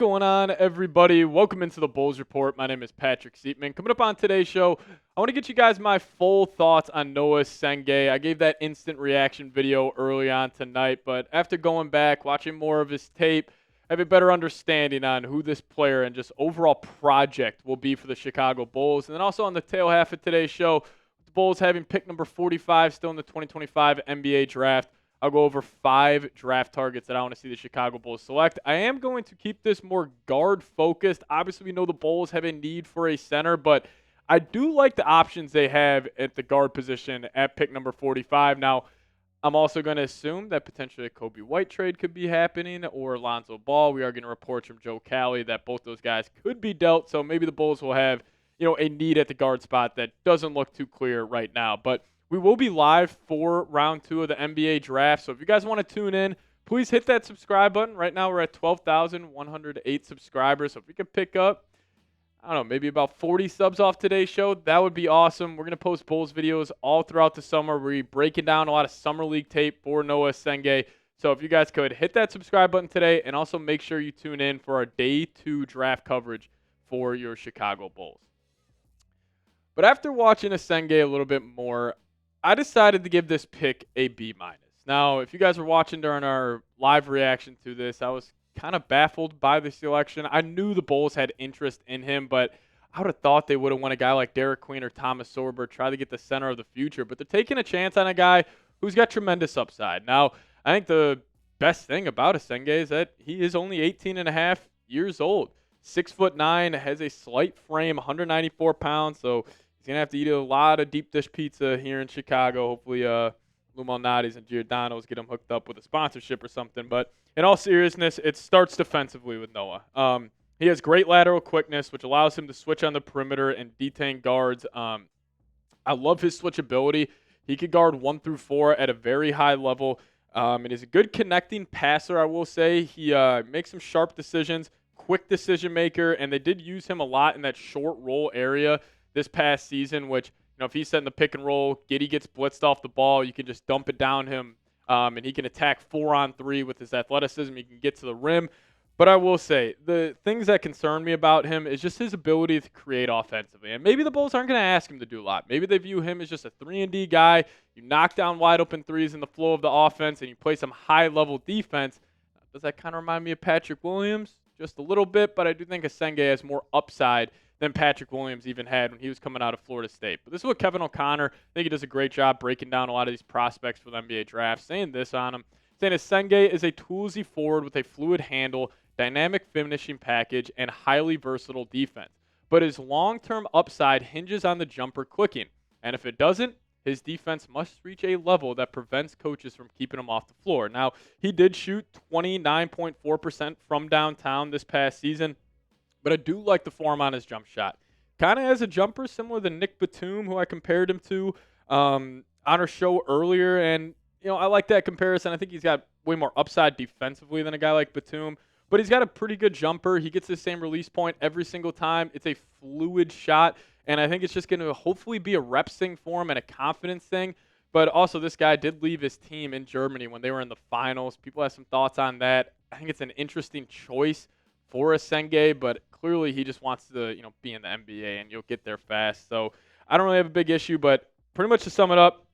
going on, everybody? Welcome into the Bulls Report. My name is Patrick Siepman. Coming up on today's show, I want to get you guys my full thoughts on Noa Essengue. I gave that instant reaction video early on tonight, but after going back, watching more of his tape, I have a better understanding on who this player and just overall project will be for the Chicago Bulls. And then also on the tail half of today's show, the Bulls having pick number 45 still in the 2025 NBA Draft. I'll go over 5 draft targets that I want to see the Chicago Bulls select. I am going to keep this more guard-focused. Obviously, we know the Bulls have a need for a center, but I do like the options they have at the guard position at pick number 45. Now, I'm also going to assume that potentially a Kobe White trade could be happening or Lonzo Ball. We are getting reports from Joe Cali that both those guys could be dealt, so maybe the Bulls will have, a need at the guard spot that doesn't look too clear right now. But we will be live for round 2 of the NBA draft. So if you guys want to tune in, please hit that subscribe button. Right now we're at 12,108 subscribers. So if we can pick up, I don't know, maybe about 40 subs off today's show, that would be awesome. We're going to post Bulls videos all throughout the summer. We're breaking down a lot of Summer League tape for Noa Essengue. So if you guys could hit that subscribe button today and also make sure you tune in for our day 2 draft coverage for your Chicago Bulls. But after watching Essengue a little bit more, I decided to give this pick a B-. Now, if you guys were watching during our live reaction to this, I was kind of baffled by the selection. I knew the Bulls had interest in him, but I would have thought they would have won a guy like Derek Queen or Thomas Sorber, try to get the center of the future. But they're taking a chance on a guy who's got tremendous upside. Now, I think the best thing about Essengue is that he is only 18 and a half years old. 6'9", has a slight frame, 194 pounds, so he's going to have to eat a lot of deep dish pizza here in Chicago. Hopefully, Lou Malnati's and Giordano's get him hooked up with a sponsorship or something. But in all seriousness, it starts defensively with Noah. He has great lateral quickness, which allows him to switch on the perimeter and detain guards. I love his switchability. He could guard 1 through 4 at a very high level. And he's a good connecting passer, I will say. He makes some sharp decisions, quick decision maker, and they did use him a lot in that short roll area this past season, which, if he's setting the pick and roll, Giddey gets blitzed off the ball, you can just dump it down him, and he can attack 4-on-3 with his athleticism. He can get to the rim. But I will say, the things that concern me about him is just his ability to create offensively. And maybe the Bulls aren't going to ask him to do a lot. Maybe they view him as just a 3-and-D guy. You knock down wide open threes in the flow of the offense, and you play some high-level defense. Does that kind of remind me of Patrick Williams? Just a little bit, but I do think Essengue has more upside than Patrick Williams even had when he was coming out of Florida State. But this is what Kevin O'Connor, I think he does a great job breaking down a lot of these prospects for the NBA draft, saying this on him, saying Essengue is a toolsy forward with a fluid handle, dynamic finishing package, and highly versatile defense. But his long-term upside hinges on the jumper clicking. And if it doesn't, his defense must reach a level that prevents coaches from keeping him off the floor. Now, he did shoot 29.4% from downtown this past season, but I do like the form on his jump shot. Kind of as a jumper, similar to Nick Batum, who I compared him to on our show earlier. And, I like that comparison. I think he's got way more upside defensively than a guy like Batum. But he's got a pretty good jumper. He gets the same release point every single time. It's a fluid shot. And I think it's just going to hopefully be a reps thing for him and a confidence thing. But also, this guy did leave his team in Germany when they were in the finals. People have some thoughts on that. I think it's an interesting choice for Essengue, but clearly he just wants to, be in the NBA, and you'll get there fast. So I don't really have a big issue, but pretty much to sum it up,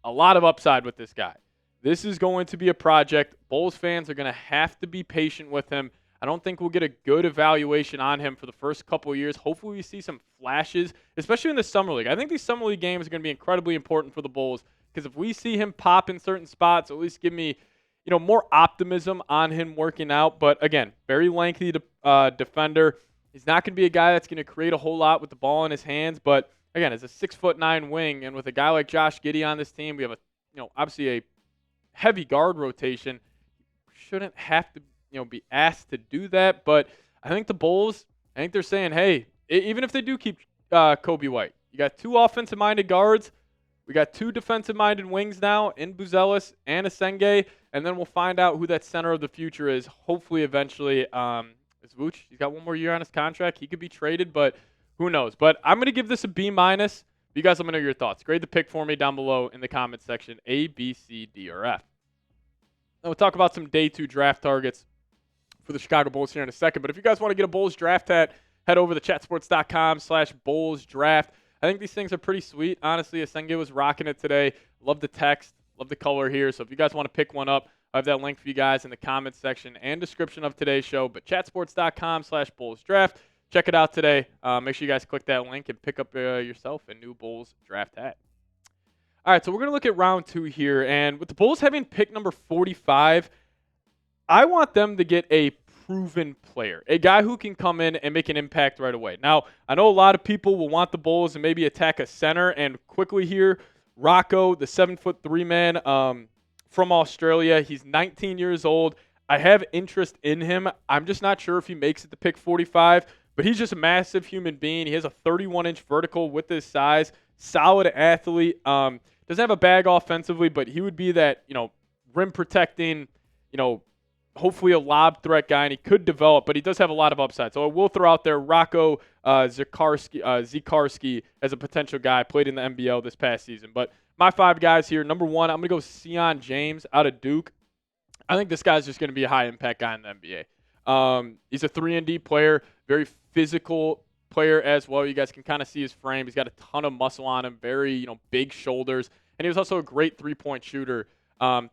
a lot of upside with this guy. This is going to be a project. Bulls fans are going to have to be patient with him. I don't think we'll get a good evaluation on him for the first couple of years. Hopefully we see some flashes, especially in the Summer League. I think these Summer League games are going to be incredibly important for the Bulls because if we see him pop in certain spots, at least give me more optimism on him working out. But again, very lengthy defender. He's not going to be a guy that's going to create a whole lot with the ball in his hands. But again, as a 6'9" wing, and with a guy like Josh Giddey on this team, we have obviously a heavy guard rotation. Shouldn't have to be asked to do that. But I think the Bulls, they're saying, hey, even if they do keep Kobe White, you got 2 offensive-minded guards. We got 2 defensive-minded wings now in Buzelis and Essengue, and then we'll find out who that center of the future is. Hopefully, eventually, is Vooch. He's got 1 more year on his contract. He could be traded, but who knows? But I'm going to give this a B-. You guys let me know your thoughts. Grade the pick for me down below in the comment section, A, B, C, D, or F. Now we'll talk about some day 2 draft targets. for the Chicago Bulls here in a second. But if you guys want to get a Bulls draft hat, head over to chatsports.com/Bulls draft. I think these things are pretty sweet. Honestly, Essengue was rocking it today. Love the text. Love the color here. So if you guys want to pick one up, I have that link for you guys in the comments section and description of today's show. But chatsports.com/Bulls draft. Check it out today. Make sure you guys click that link and pick up yourself a new Bulls draft hat. All right, so we're going to look at round 2 here. And with the Bulls having pick number 45, I want them to get a proven player, a guy who can come in and make an impact right away. Now, I know a lot of people will want the Bulls and maybe attack a center. And quickly here, Rocco, the 7'3" man from Australia. He's 19 years old. I have interest in him. I'm just not sure if he makes it to pick 45, but he's just a massive human being. He has a 31-inch vertical with his size. Solid athlete. Doesn't have a bag offensively, but he would be that, rim protecting, hopefully a lob threat guy, and he could develop, but he does have a lot of upside. So I will throw out there Rocco Zikarsky as a potential guy. Played in the NBL this past season. But my 5 guys here, number 1, I'm going to go Sion James out of Duke. I think this guy's just going to be a high-impact guy in the NBA. He's a 3-and-D player, very physical player as well. You guys can kind of see his frame. He's got a ton of muscle on him, very, big shoulders. And he was also a great three-point shooter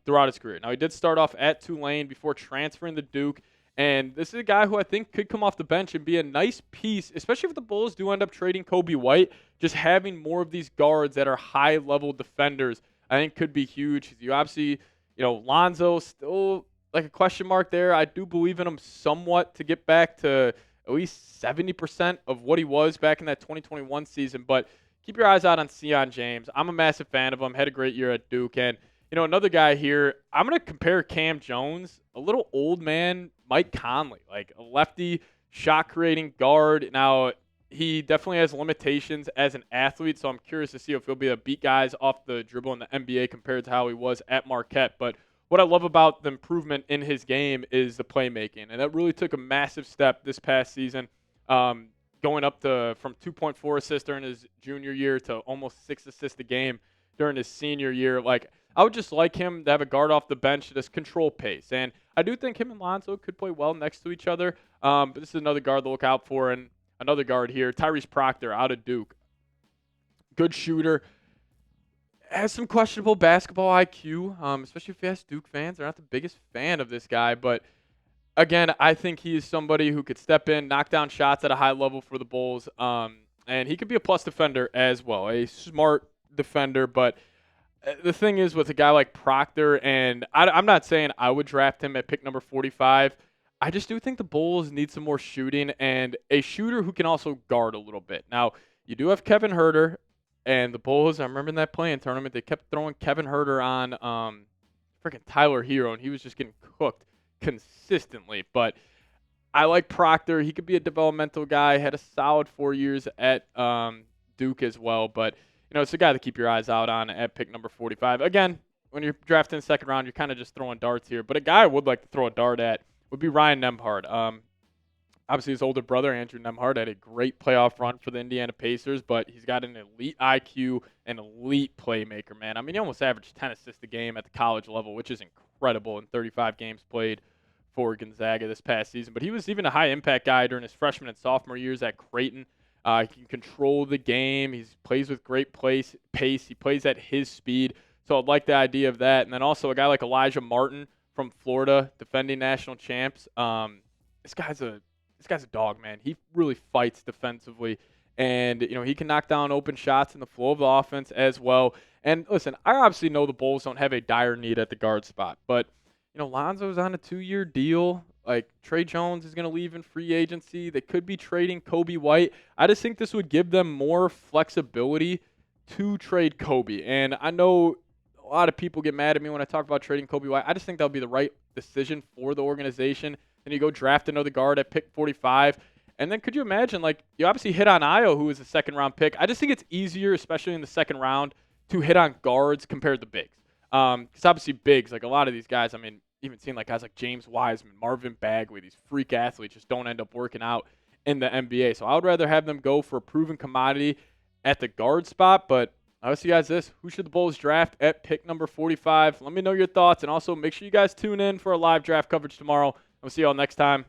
throughout his career. Now, he did start off at Tulane before transferring to Duke. And this is a guy who I think could come off the bench and be a nice piece, especially if the Bulls do end up trading Kobe White. Just having more of these guards that are high-level defenders, I think could be huge. You obviously, Lonzo still like a question mark there. I do believe in him somewhat to get back to at least 70% of what he was back in that 2021 season. But keep your eyes out on Sion James. I'm a massive fan of him. Had a great year at Duke. And, another guy here, I'm going to compare Cam Jones, a little old man, Mike Conley, like a lefty shot-creating guard. Now, he definitely has limitations as an athlete, so I'm curious to see if he'll be able to beat guys off the dribble in the NBA compared to how he was at Marquette. But what I love about the improvement in his game is the playmaking, and that really took a massive step this past season, going up from 2.4 assists during his junior year to almost 6 assists a game during his senior year. Like, I would just like him to have a guard off the bench to just control pace, and I do think him and Lonzo could play well next to each other, but this is another guard to look out for. And another guard here, Tyrese Proctor out of Duke. Good shooter. Has some questionable basketball IQ, especially if you ask Duke fans. They're not the biggest fan of this guy. But, again, I think he is somebody who could step in, knock down shots at a high level for the Bulls. And he could be a plus defender as well, a smart defender. But the thing is with a guy like Proctor, and I'm not saying I would draft him at pick number 45. I just do think the Bulls need some more shooting and a shooter who can also guard a little bit. Now, you do have Kevin Huerter, and the Bulls, I remember in that play-in tournament, they kept throwing Kevin Huerter on freaking Tyler Hero, and he was just getting cooked consistently. But I like Proctor. He could be a developmental guy. Had a solid 4 years at Duke as well. But, it's a guy to keep your eyes out on at pick number 45. Again, when you're drafting the second round, you're kind of just throwing darts here. But a guy I would like to throw a dart at would be Ryan Nembhard. Obviously, his older brother, Andrew Nembhard, had a great playoff run for the Indiana Pacers, but he's got an elite IQ and elite playmaker, man. I mean, he almost averaged 10 assists a game at the college level, which is incredible in 35 games played for Gonzaga this past season. But he was even a high-impact guy during his freshman and sophomore years at Creighton. He can control the game. He plays with great pace. He plays at his speed. So I'd like the idea of that. And then also a guy like Elijah Martin from Florida, defending national champs. This guy's a dog, man. He really fights defensively. And, he can knock down open shots in the flow of the offense as well. And listen, I obviously know the Bulls don't have a dire need at the guard spot. But, Lonzo's on a 2-year deal. Like, Trey Jones is going to leave in free agency. They could be trading Kobe White. I just think this would give them more flexibility to trade Kobe. And I know a lot of people get mad at me when I talk about trading Kobe White. I just think that would be the right decision for the organization. Then you go draft another guard at pick 45. And then could you imagine, like, you obviously hit on Ayo, who was a second-round pick. I just think it's easier, especially in the second round, to hit on guards compared to bigs. Because obviously bigs, like a lot of these guys, I mean, even seeing like guys like James Wiseman, Marvin Bagley, these freak athletes just don't end up working out in the NBA. So I would rather have them go for a proven commodity at the guard spot. But I'll ask you guys this. Who should the Bulls draft at pick number 45? Let me know your thoughts. And also make sure you guys tune in for our live draft coverage tomorrow We'll see you all next time.